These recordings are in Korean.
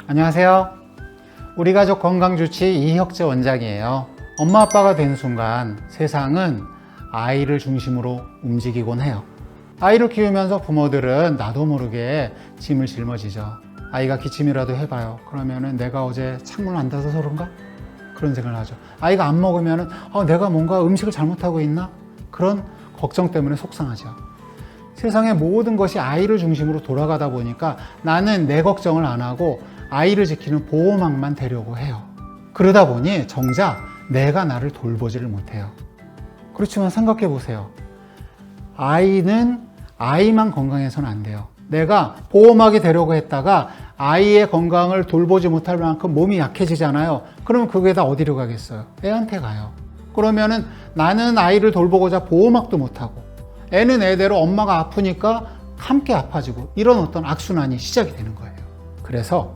안녕하세요. 우리 가족 건강주치 이혁재 원장이에요. 엄마 아빠가 된 순간 세상은 아이를 중심으로 움직이곤 해요. 아이를 키우면서 부모들은 나도 모르게 짐을 짊어지죠. 아이가 기침이라도 해봐요. 그러면은 내가 어제 창문을 안 닫아서 그런가? 그런 생각을 하죠. 아이가 안 먹으면은 내가 뭔가 음식을 잘못하고 있나? 그런 걱정 때문에 속상하죠. 세상의 모든 것이 아이를 중심으로 돌아가다 보니까 나는 내 걱정을 안 하고 아이를 지키는 보호막만 되려고 해요. 그러다 보니 정작 내가 나를 돌보지를 못해요. 그렇지만 생각해 보세요. 아이는 아이만 건강해서는 안 돼요. 내가 보호막이 되려고 했다가 아이의 건강을 돌보지 못할 만큼 몸이 약해지잖아요. 그러면 그게 다 어디로 가겠어요? 애한테 가요. 그러면은 나는 아이를 돌보고자 보호막도 못하고 애는 애대로 엄마가 아프니까 함께 아파지고 이런 어떤 악순환이 시작이 되는 거예요. 그래서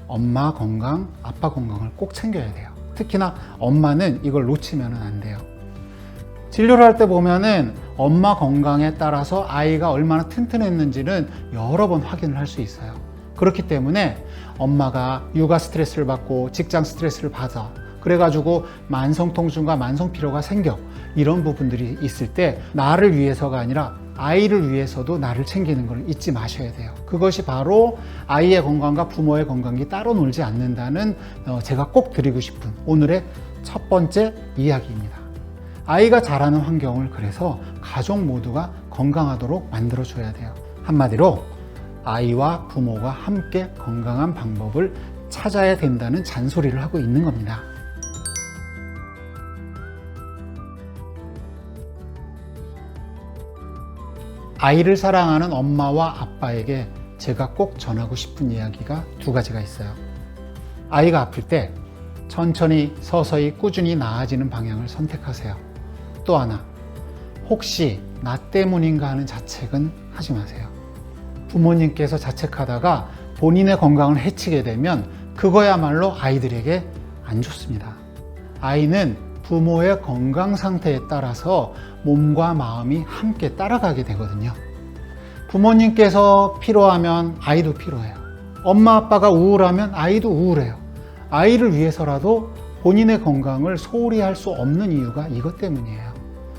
엄마 건강, 아빠 건강을 꼭 챙겨야 돼요. 특히나 엄마는 이걸 놓치면 안 돼요. 진료를 할 때 보면은 엄마 건강에 따라서 아이가 얼마나 튼튼했는지는 여러 번 확인을 할 수 있어요. 그렇기 때문에 엄마가 육아 스트레스를 받고 직장 스트레스를 받아 그래가지고 만성통증과 만성피로가 생겨 이런 부분들이 있을 때 나를 위해서가 아니라 아이를 위해서도 나를 챙기는 걸 잊지 마셔야 돼요. 그것이 바로 아이의 건강과 부모의 건강이 따로 놀지 않는다는 제가 꼭 드리고 싶은 오늘의 첫 번째 이야기입니다. 아이가 자라는 환경을 그래서 가족 모두가 건강하도록 만들어줘야 돼요. 한마디로 아이와 부모가 함께 건강한 방법을 찾아야 된다는 잔소리를 하고 있는 겁니다. 아이를 사랑하는 엄마와 아빠에게 제가 꼭 전하고 싶은 이야기가 두 가지가 있어요. 아이가 아플 때 천천히 서서히 꾸준히 나아지는 방향을 선택하세요. 또 하나, 혹시 나 때문인가 하는 자책은 하지 마세요. 부모님께서 자책하다가 본인의 건강을 해치게 되면 그거야말로 아이들에게 안 좋습니다. 아이는 부모의 건강 상태에 따라서 몸과 마음이 함께 따라가게 되거든요. 부모님께서 피로하면 아이도 피로해요. 엄마 아빠가 우울하면 아이도 우울해요. 아이를 위해서라도 본인의 건강을 소홀히 할 수 없는 이유가 이것 때문이에요.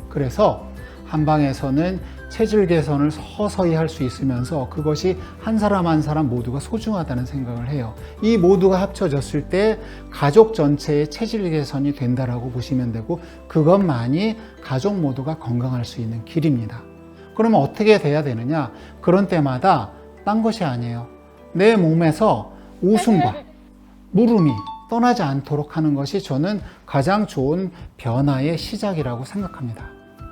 그래서 한방에서는 체질 개선을 서서히 할 수 있으면서 그것이 한 사람 한 사람 모두가 소중하다는 생각을 해요. 이 모두가 합쳐졌을 때 가족 전체의 체질 개선이 된다라고 보시면 되고 그것만이 가족 모두가 건강할 수 있는 길입니다. 그러면 어떻게 돼야 되느냐? 그런 때마다 딴 것이 아니에요. 내 몸에서 웃음과 물음이 떠나지 않도록 하는 것이 저는 가장 좋은 변화의 시작이라고 생각합니다.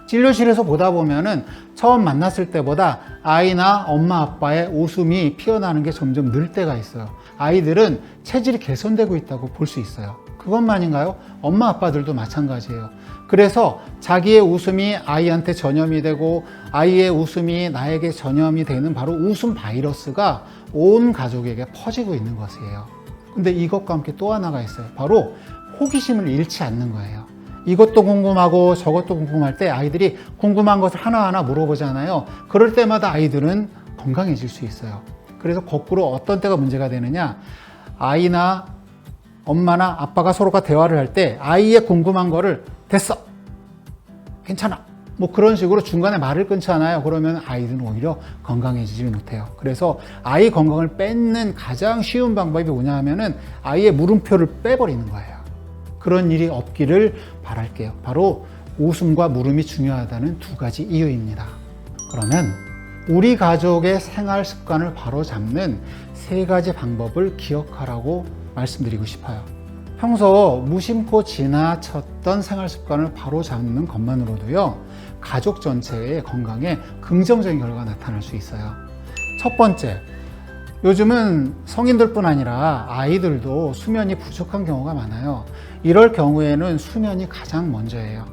진료실에서 보다 보면은 처음 만났을 때보다 아이나 엄마 아빠의 웃음이 피어나는 게 점점 늘 때가 있어요. 아이들은 체질이 개선되고 있다고 볼 수 있어요. 그것만인가요? 엄마 아빠들도 마찬가지예요. 그래서 자기의 웃음이 아이한테 전염이 되고 아이의 웃음이 나에게 전염이 되는 바로 웃음 바이러스가 온 가족에게 퍼지고 있는 것이에요. 근데 이것과 함께 또 하나가 있어요. 바로 호기심을 잃지 않는 거예요. 이것도 궁금하고 저것도 궁금할 때 아이들이 궁금한 것을 하나하나 물어보잖아요. 그럴 때마다 아이들은 건강해질 수 있어요. 그래서 거꾸로 어떤 때가 문제가 되느냐, 아이나 엄마나 아빠가 서로가 대화를 할 때 아이의 궁금한 거를 됐어, 괜찮아, 뭐 그런 식으로 중간에 말을 끊잖아요. 그러면 아이들은 오히려 건강해지지 못해요. 그래서 아이 건강을 뺏는 가장 쉬운 방법이 뭐냐 하면은 아이의 물음표를 빼버리는 거예요. 그런 일이 없기를 바랄게요. 바로 웃음과 물음이 중요하다는 두 가지 이유입니다. 그러면 우리 가족의 생활 습관을 바로잡는 세 가지 방법을 기억하라고 말씀드리고 싶어요. 평소 무심코 지나쳤던 생활 습관을 바로잡는 것만으로도요, 가족 전체의 건강에 긍정적인 결과가 나타날 수 있어요. 첫 번째, 요즘은 성인들뿐 아니라 아이들도 수면이 부족한 경우가 많아요. 이럴 경우에는 수면이 가장 먼저예요.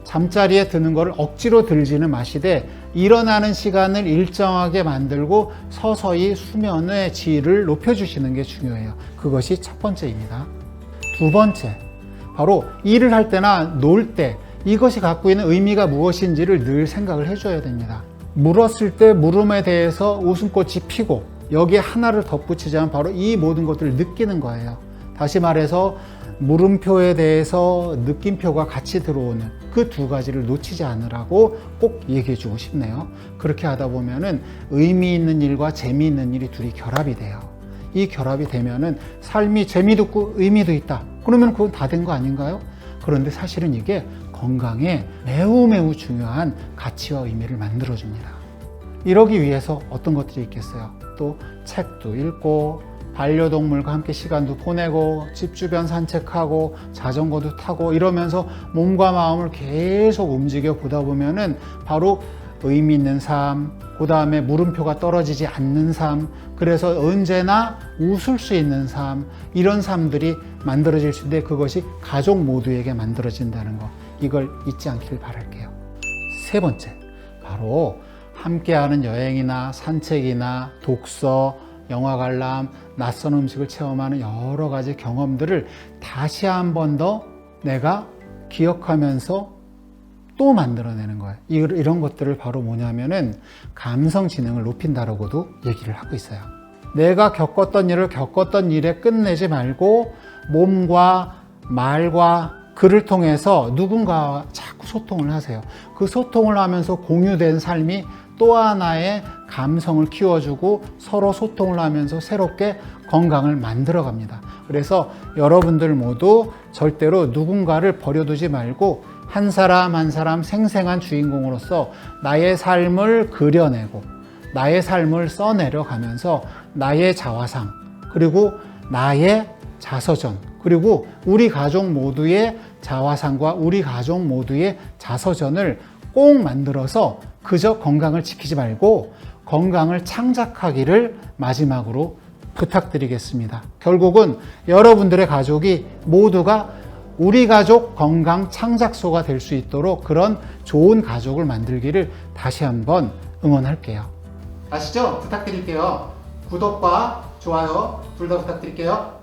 잠자리에 드는 것을 억지로 들지는 마시되 일어나는 시간을 일정하게 만들고 서서히 수면의 질을 높여주시는 게 중요해요. 그것이 첫 번째입니다. 두 번째, 바로 일을 할 때나 놀 때 이것이 갖고 있는 의미가 무엇인지를 늘 생각을 해줘야 됩니다. 물었을 때 물음에 대해서 웃음꽃이 피고 여기에 하나를 덧붙이자면 바로 이 모든 것들을 느끼는 거예요. 다시 말해서 물음표에 대해서 느낌표가 같이 들어오는 그 두 가지를 놓치지 않으라고 꼭 얘기해 주고 싶네요. 그렇게 하다 보면은 의미 있는 일과 재미있는 일이 둘이 결합이 돼요. 이 결합이 되면은 삶이 재미도 있고 의미도 있다. 그러면 그건 다 된 거 아닌가요? 그런데 사실은 이게 건강에 매우 중요한 가치와 의미를 만들어줍니다. 이러기 위해서 어떤 것들이 있겠어요? 또 책도 읽고 반려동물과 함께 시간도 보내고 집 주변 산책하고 자전거도 타고 이러면서 몸과 마음을 계속 움직여 보다 보면은 바로 의미 있는 삶, 그 다음에 물음표가 떨어지지 않는 삶, 그래서 언제나 웃을 수 있는 삶, 이런 삶들이 만들어질 수 있는데 그것이 가족 모두에게 만들어진다는 거, 이걸 잊지 않기를 바랄게요. 세 번째, 바로 함께하는 여행이나 산책이나 독서, 영화 관람, 낯선 음식을 체험하는 여러 가지 경험들을 다시 한 번 더 내가 기억하면서 또 만들어내는 거예요. 이런 것들을 바로 뭐냐면은 감성 지능을 높인다라고도 얘기를 하고 있어요. 내가 겪었던 일을 겪었던 일에 끝내지 말고 몸과 말과 글을 통해서 누군가와 자꾸 소통을 하세요. 그 소통을 하면서 공유된 삶이 또 하나의 감성을 키워주고 서로 소통을 하면서 새롭게 건강을 만들어 갑니다. 그래서 여러분들 모두 절대로 누군가를 버려두지 말고 한 사람 한 사람 생생한 주인공으로서 나의 삶을 그려내고 나의 삶을 써내려 가면서 나의 자화상, 그리고 나의 자서전, 그리고 우리 가족 모두의 자화상과 우리 가족 모두의 자서전을 꼭 만들어서 그저 건강을 지키지 말고 건강을 창작하기를 마지막으로 부탁드리겠습니다. 결국은 여러분들의 가족이 모두가 우리 가족 건강 창작소가 될 수 있도록 그런 좋은 가족을 만들기를 다시 한번 응원할게요. 아시죠? 부탁드릴게요. 구독과 좋아요 둘 다 부탁드릴게요.